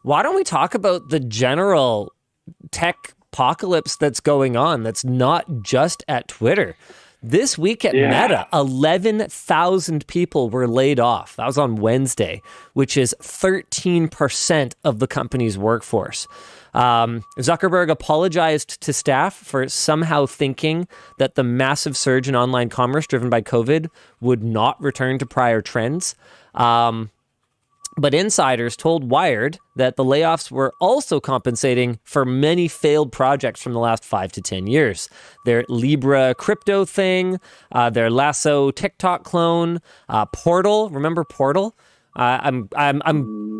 why don't we talk about the general tech apocalypse that's going on that's not just at Twitter? This week at Meta, 11,000 people were laid off. That was on Wednesday, which is 13% of the company's workforce. Zuckerberg apologized to staff for somehow thinking that the massive surge in online commerce driven by COVID would not return to prior trends. But insiders told Wired that the layoffs were also compensating for many failed projects from the last 5 to 10 years. Their Libra crypto thing, their Lasso TikTok clone, Portal. Remember Portal? I'm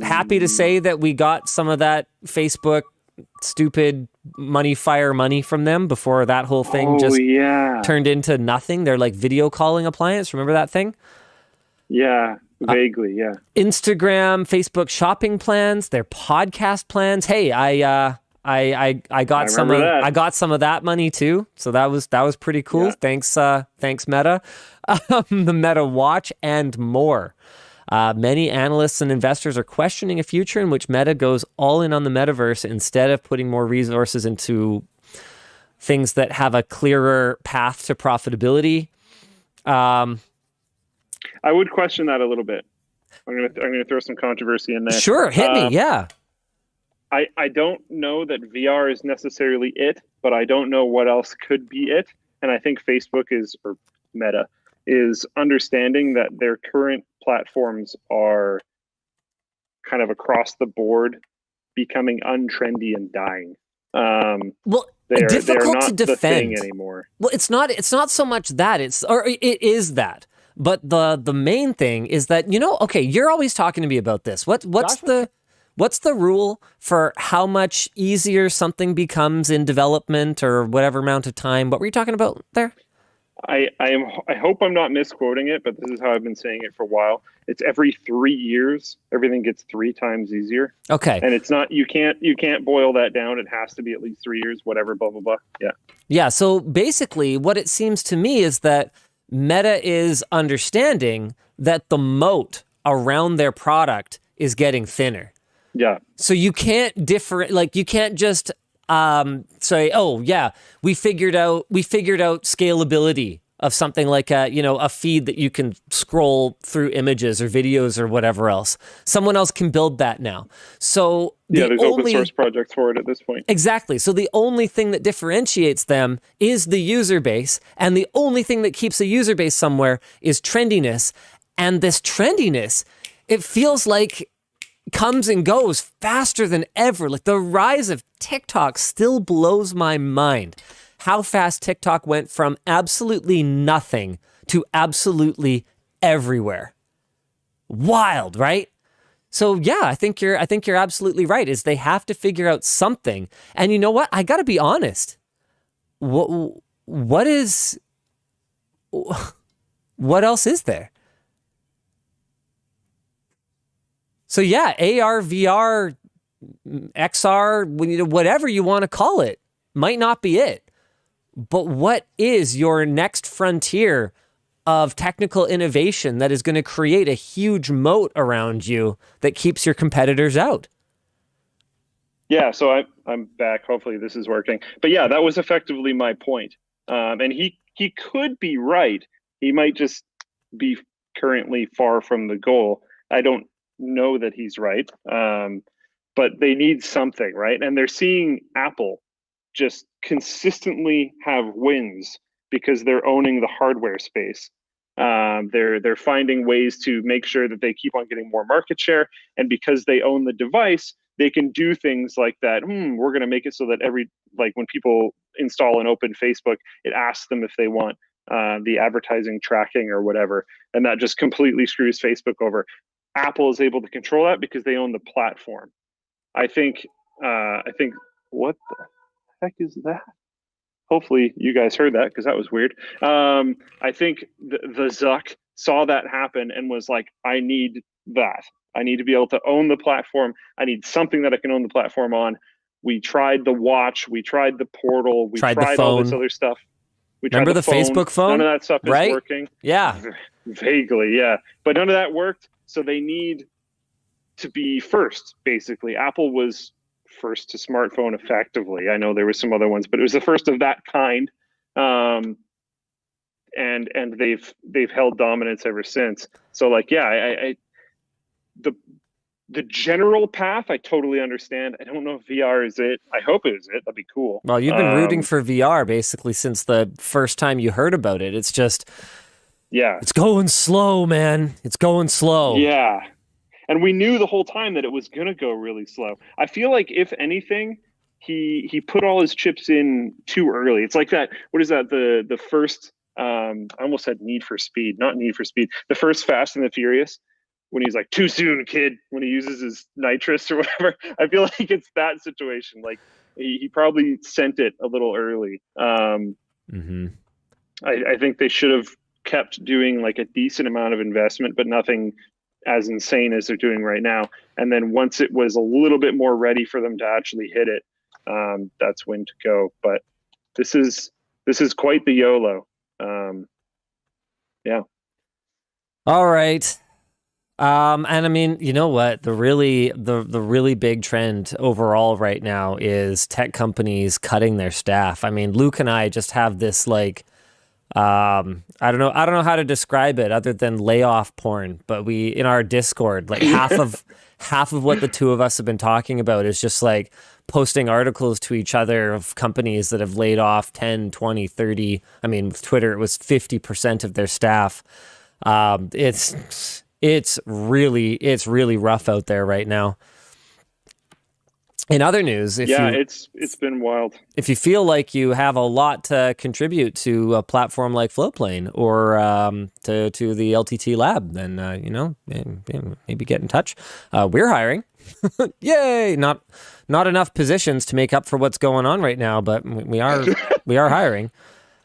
happy to say that we got some of that Facebook stupid money from them before that whole thing turned into nothing. They're like video calling appliance. Remember that thing? Yeah. Vaguely, yeah. Instagram, Facebook shopping plans, their podcast plans. Hey, I got some of that money too. So that was pretty cool. Yeah. Thanks Meta. The Meta Watch and more. Many analysts and investors are questioning a future in which Meta goes all in on the metaverse instead of putting more resources into things that have a clearer path to profitability. I would question that a little bit. I'm gonna throw some controversy in there. Sure, hit me. Yeah. I don't know that VR is necessarily it, but I don't know what else could be it. And I think Facebook or Meta is understanding that their current platforms are kind of across the board becoming untrendy and dying. Difficult not to defend the thing anymore. Well, it's not so much that it is that. But the main thing is that, okay, you're always talking to me about this. What's the rule for how much easier something becomes in development or whatever amount of time? What were you talking about there? I hope I'm not misquoting it, but this is how I've been saying it for a while. It's every 3 years, everything gets 3 times easier. Okay. And it's not, you can't boil that down. It has to be at least 3 years, whatever, blah, blah, blah. Yeah. Yeah. So basically what it seems to me is that Meta is understanding that the moat around their product is getting thinner. Yeah. So you can't you can't just say, oh yeah, we figured out scalability of something like a feed that you can scroll through images or videos or whatever else. Someone else can build that now. So there's open source projects for it at this point. Exactly. So the only thing that differentiates them is the user base, and the only thing that keeps a user base somewhere is trendiness. And this trendiness, it feels like comes and goes faster than ever. Like the rise of TikTok still blows my mind. How fast TikTok went from absolutely nothing to absolutely everywhere. Wild, right? So yeah, I think you're absolutely right. Is they have to figure out something. And you know what? I got to be honest. What else is there? So yeah, AR, VR, XR, whatever you want to call it, might not be it. But what is your next frontier of technical innovation that is going to create a huge moat around you that keeps your competitors out? Yeah, so I'm back. Hopefully this is working. But yeah, that was effectively my point. And he could be right. He might just be currently far from the goal. I don't know that he's right. But they need something, right? And they're seeing Apple just consistently have wins because they're owning the hardware space. They're finding ways to make sure that they keep on getting more market share, and because they own the device, they can do things like that. We're going to make it so that when people install and open Facebook, it asks them if they want the advertising tracking or whatever, and that just completely screws Facebook over. Apple is able to control that because they own the platform. I think what the heck is that? Hopefully you guys heard that because that was weird. I think the Zuck saw that happen and was like, I need that. I need to be able to own the platform. I need something that I can own the platform on. We tried the watch. We tried the portal. We tried all this other stuff. We Remember the Facebook phone? None of that stuff is working. Yeah. Vaguely, yeah. But none of that worked. So they need to be first, basically. Apple was first to smartphone effectively. I know there were some other ones, but it was the first of that kind. And they've held dominance ever since. So like, yeah, the general path, I totally understand. I don't know if VR is it. I hope it is it. That'd be cool. Well, you've been rooting for VR basically since the first time you heard about it. It's just, yeah, it's going slow, man. It's going slow. Yeah. And we knew the whole time that it was going to go really slow. I feel like if anything, he put all his chips in too early. It's like that. What is that? The first, I almost said Need for Speed, not Need for Speed. The first Fast and the Furious, when he's like, too soon, kid, when he uses his nitrous or whatever. I feel like it's that situation. Like he probably sent it a little early. I think they should have kept doing like a decent amount of investment, but nothing as insane as they're doing right now. And then once it was a little bit more ready for them to actually hit it, that's when to go. But this is quite the YOLO. Yeah. All right. And I mean, you know what? The really big trend overall right now is tech companies cutting their staff. I mean, Luke and I just have this like, I don't know how to describe it other than layoff porn, but we, in our Discord, like half of what the two of us have been talking about is just like posting articles to each other of companies that have laid off 10, 20, 30. I mean, with Twitter, it was 50% of their staff. It's really rough out there right now. In other news, it's been wild. If you feel like you have a lot to contribute to a platform like Floatplane or to the LTT Lab, then maybe get in touch. We're hiring. Yay! Not enough positions to make up for what's going on right now, but we are hiring.